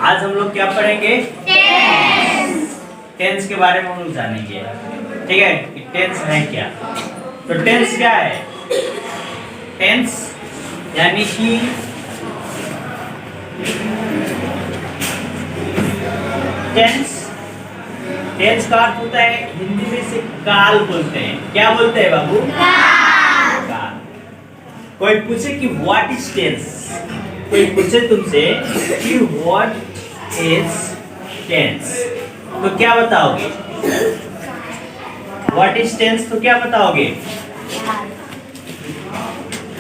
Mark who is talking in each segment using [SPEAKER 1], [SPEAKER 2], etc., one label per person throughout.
[SPEAKER 1] आज हम लोग क्या पढ़ेंगे? टेंस के बारे में हम लोग जानेंगे। ठीक है, टेंस है क्या? तो टेंस क्या है? टेंस यानी कि टेंस का अर्थ होता है, हिंदी में से काल बोलते हैं। क्या बोलते हैं बाबू? काल। कोई पूछे कि व्हाट इज टेंस, कोई पूछे तुमसे कि व्हाट इज टेंस, तो क्या बताओगे? व्हाट इज टेंस तो क्या बताओगे?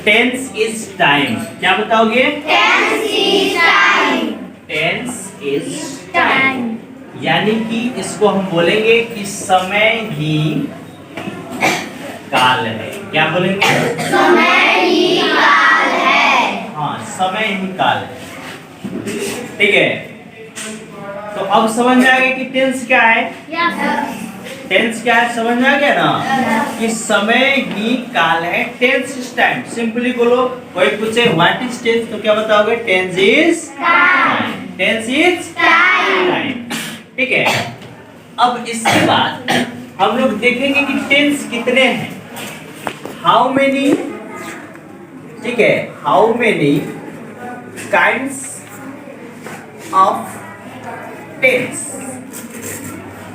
[SPEAKER 1] Tense is time. क्या बताओगे?
[SPEAKER 2] Tense is time.
[SPEAKER 1] Tense is time यानी कि इसको हम बोलेंगे कि समय ही काल है। क्या बोलेंगे?
[SPEAKER 2] समय ही काल है।
[SPEAKER 1] हाँ, समय ही काल है। ठीक है, तो अब समझ में आ गया कि टेंस क्या है? टेंस क्या है समझ में आ गया ना? कि समय ही काल है। Tense is time. सिंपली बोलो, कोई पूछे व्हाट इज टेंस तो क्या बताओगे? Tense is time. Tense is time. ठीक है, अब इसके बाद हम लोग देखेंगे कि टेंस कितने हैं। हाउ मेनी, ठीक है, how many kinds of tense.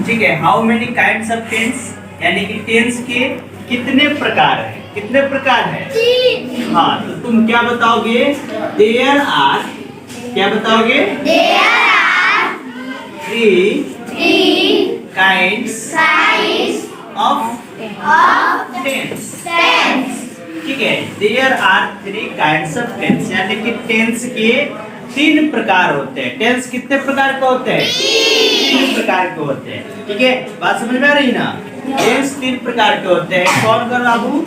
[SPEAKER 1] ठीक है, how many kinds of tense यानी कि टेंस के कितने प्रकार हैं? कितने प्रकार हैं? हाँ, तो तुम क्या बताओगे? देयर आर, क्या बताओगे?
[SPEAKER 2] There are
[SPEAKER 1] three
[SPEAKER 2] three
[SPEAKER 1] kinds of tense. ठीक है, there are three kinds of tense यानी कि टेंस के तीन प्रकार होते हैं। टेंस कितने प्रकार के होते हैं? तीन प्रकार के होते हैं। ठीक है, बात समझ में आ रही ना? टेंस तीन प्रकार के होते हैं। कौन कौन बाबू?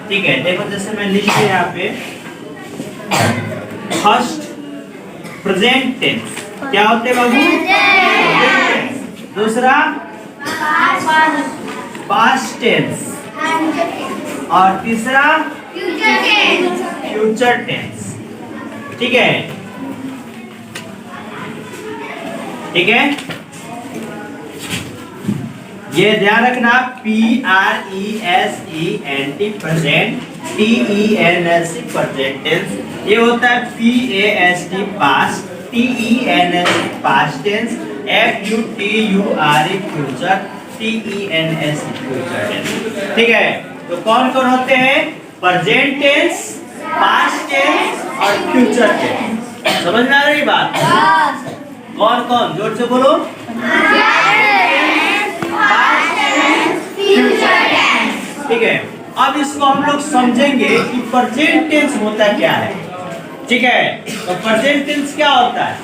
[SPEAKER 1] ठीक है, देखो जैसे मैं लिख दिया यहाँ पे। First present tense. क्या होते हैं बाबू? दूसरा पास्ट टेंस और तीसरा फ्यूचर टेंस। ठीक है, ठीक है, ये ध्यान रखना। PRESENT present, TENS present tense, ये होता है PAST past, TENS past tense, FUTURE future, TENS future tense. ठीक है, तो कौन कौन होते हैं? प्रेजेंट टेंस, पास्ट टेंस और फ्यूचर टेंस। समझ में आ रही बात? कौन कौन? जोर से बोलो। ठीक है, अब इसको हम लोग समझेंगे कि प्रेजेंट टेंस होता क्या है। ठीक है, तो प्रेजेंट टेंस क्या होता है?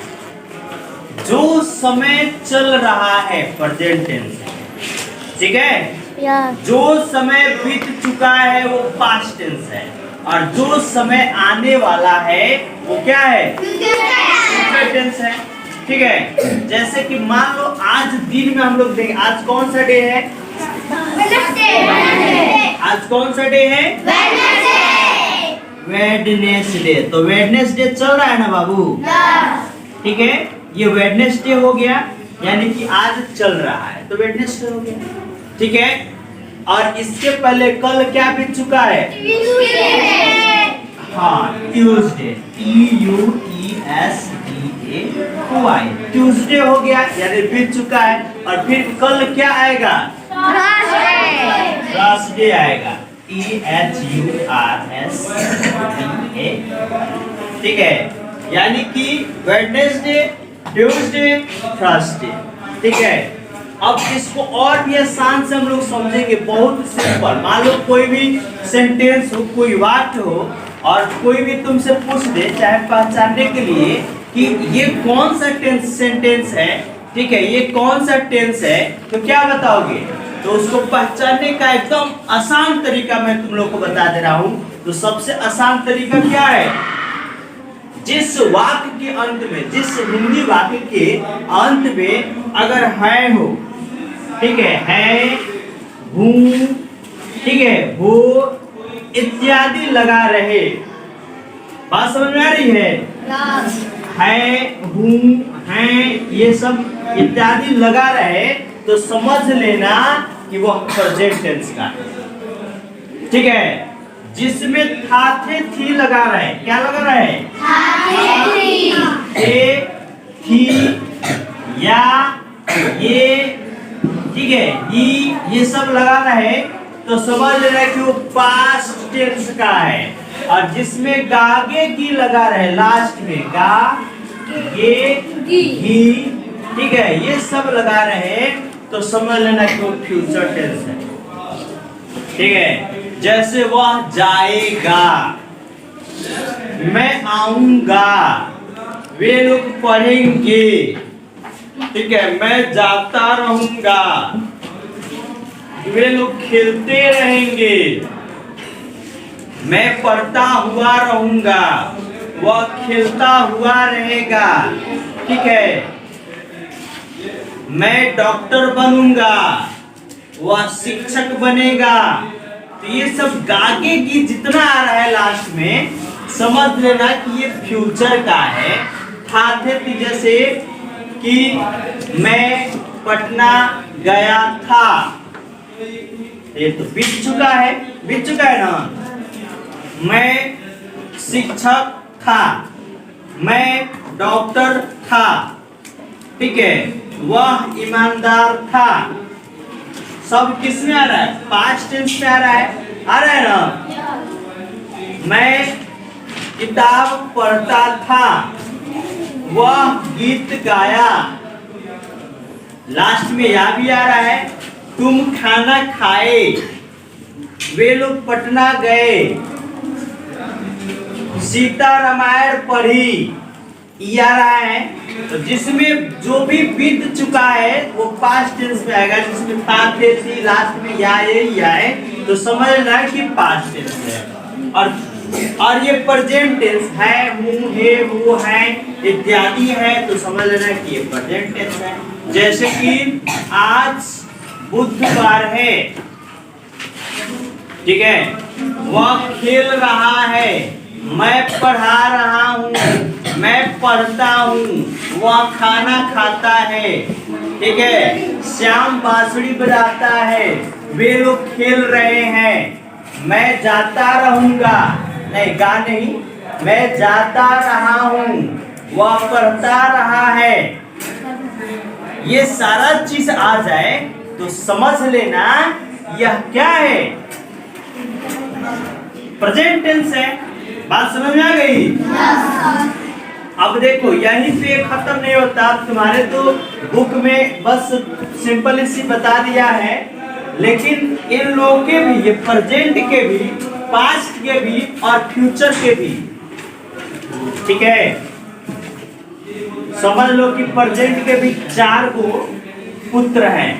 [SPEAKER 1] जो समय चल रहा है प्रेजेंट टेंस। ठीक है, जो समय बीत चुका है वो पास्ट टेंस है, और जो समय आने वाला है वो क्या है? फ्यूचर टेंस है। ठीक है, जैसे कि मान लो आज दिन में हम लोग देखें, आज कौन सा डे है? आज कौन सा डे है? वेडनेसडे। तो वेडनेसडे चल रहा है ना बाबू? ठीक है, ये वेडनेसडे हो गया यानी कि आज चल रहा है, तो वेडनेसडे हो गया। ठीक है, और इससे पहले कल क्या बीत चुका है? हाँ, ट्यूसडे, TUESDAY, ट्यूसडे हो गया यानी बीत चुका है। और फिर कल क्या आएगा? थर्सडे आएगा, THURSDAY। ठीक है, यानी कि वेडनेसडे, ट्यूसडे, थर्सडे। ठीक है, अब इसको और भी आसान से हम लोग समझेंगे, बहुत सिंपल। मान लो कोई भी सेंटेंस हो, कोई वाक्य हो, और कोई भी तुमसे पूछ दे, चाहे पहचानने के लिए कि ये कौन सा सेंटेंस है, ठीक है, ये कौन सा टेंस है, तो क्या बताओगे? तो उसको पहचानने का एकदम आसान तरीका मैं तुम लोग को बता दे रहा हूं। तो सबसे आसान तरीका क्या है? जिस वाक्य के अंत में, जिस हिंदी वाक्य के अंत में अगर है हो, ठीक है, हूं, ठीक है, हो इत्यादि लगा रहे, बात समझ में आ रही है? हूं, हैं, ये सब इत्यादि लगा रहे तो समझ लेना कि वो प्रेजेंट टेंस का है। ठीक है, जिसमें था थे थी लगा रहे, क्या लगा रहे? थे, थी, या, ये, ठीक है, ये सब लगा रहे तो समझ लेना कि वो पास्ट टेंस का है। और जिसमें गागे की लगा रहे लास्ट में, गा, ये, ही, ठीक है, ये सब लगा रहे तो समझ लेना कि वो फ्यूचर टेंस है। ठीक है, जैसे वह जाएगा, मैं आऊंगा, वे लोग पढ़ेंगे, ठीक है, मैं जाता रहूंगा, वे लोग खेलते रहेंगे, मैं पढ़ता हुआ रहूंगा, वह खेलता हुआ रहेगा, ठीक है, मैं डॉक्टर बनूंगा, वह शिक्षक बनेगा। तो ये सब गागे की जितना आ रहा है लास्ट में समझ लेना कि ये फ्यूचर का है। था थे जैसे कि मैं पटना गया था, ये तो बीत चुका है ना। मैं शिक्षक था, मैं डॉक्टर था, ठीक है, वह ईमानदार था। सब किस में आ रहा है? पास्ट टेंस में आ रहा है ना। मैं किताब पढ़ता था, वह गीत गाया। लास्ट में यह भी आ रहा है, तुम खाना खाए, वे लोग पटना गए, सीता रामायण पढ़ी, ये आ रहा है। तो जिसमें जो भी बीत चुका है वो पास्ट टेंस में आएगा। जिसमें था थे थी लास्ट में या यही आए तो समझ लेना कि पास्ट टेंस है। और ये प्रेजेंट टेंस है, हूँ, है, वो है इत्यादि है तो समझ लेना कि ये प्रेजेंट टेंस है। जैसे कि आज बुधवार है, ठीक है, वह खेल रहा है, मैं पढ़ा रहा हूँ, मैं पढ़ता हूँ, वह खाना खाता है, ठीक है, श्याम बांसुरी बजाता है, वे लोग खेल रहे हैं, मैं जाता रहूंगा, नहीं गा नहीं, मैं जाता रहा हूँ, वह पढ़ता रहा है। ये सारा चीज आ जाए तो समझ लेना यह क्या है? प्रेजेंट टेंस है। बात समझ में आ गई? अब देखो यहीं पे खत्म नहीं होता, तुम्हारे तो बुक में बस सिंपल सी बता दिया है, लेकिन इन लोगों के भी, ये प्रेजेंट के भी, पास्ट के भी और फ्यूचर के भी, ठीक है। समझ लो कि प्रेजेंट के भी 4 गो पुत्र हैं,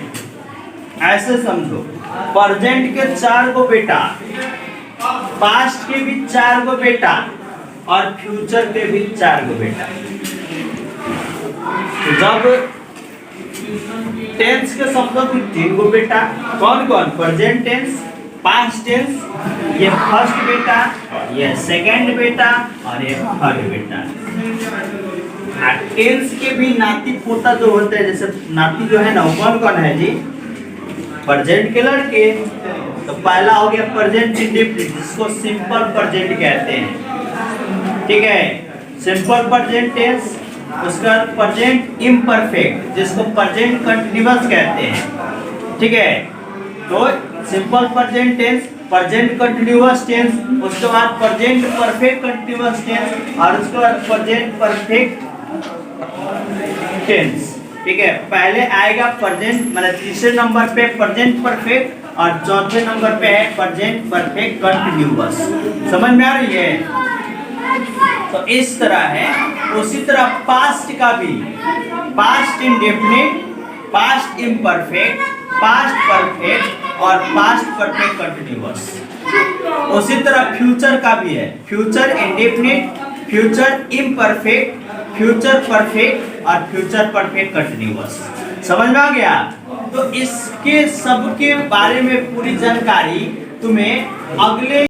[SPEAKER 1] ऐसे समझो। प्रेजेंट के 4 गो बेटा, पास्ट के भी 4 गो बेटा और फ्यूचर के भी 4 गो बेटा। तो जब टेंस के शब्दों की 3 गो बेटा, कौन कौन? प्रेजेंट टेंस, पास्ट टेंस, ये फर्स्ट बेटा, ये सेकंड बेटा और ये थर्ड बेटा। टेंस के भी नाती पोता जो होते हैं, जैसे नाती जो है ना, कौन कौन है जी? प्रेजेंट के लड़के। तो पहला हो गया प्रेजेंट इंडेफिनिट, जिसको सिंपल प्रेजेंट कहते हैं, ठीक है, सिंपल प्रेजेंट टेंस। उसका प्रेजेंट इम्परफेक्ट, जिसको प्रेजेंट कंटीन्यूअस कहते हैं, ठीक है। तो simple present tense, present continuous tense, उसके बाद प्रेजेंट परफेक्ट कंटीन्यूअस टेंस और उसके बाद प्रेजेंट परफेक्ट टेंस, ठीक है। पहले आएगा प्रेजेंट, मतलब तीसरे नंबर पे प्रेजेंट परफेक्ट और चौथे नंबर पे है प्रेजेंट परफेक्ट कंटीन्यूअस। समझ में आ रही है? तो इस तरह है। उसी तरह पास्ट का भी, past indefinite, past imperfect, past perfect और पास्ट परफेक्ट कंटीन्यूअस। उसी तरह फ्यूचर का भी है, future indefinite, future imperfect, future perfect और फ्यूचर परफेक्ट कंटीन्यूअस। समझ में आ गया? तो इसके सबके बारे में पूरी जानकारी तुम्हें अगले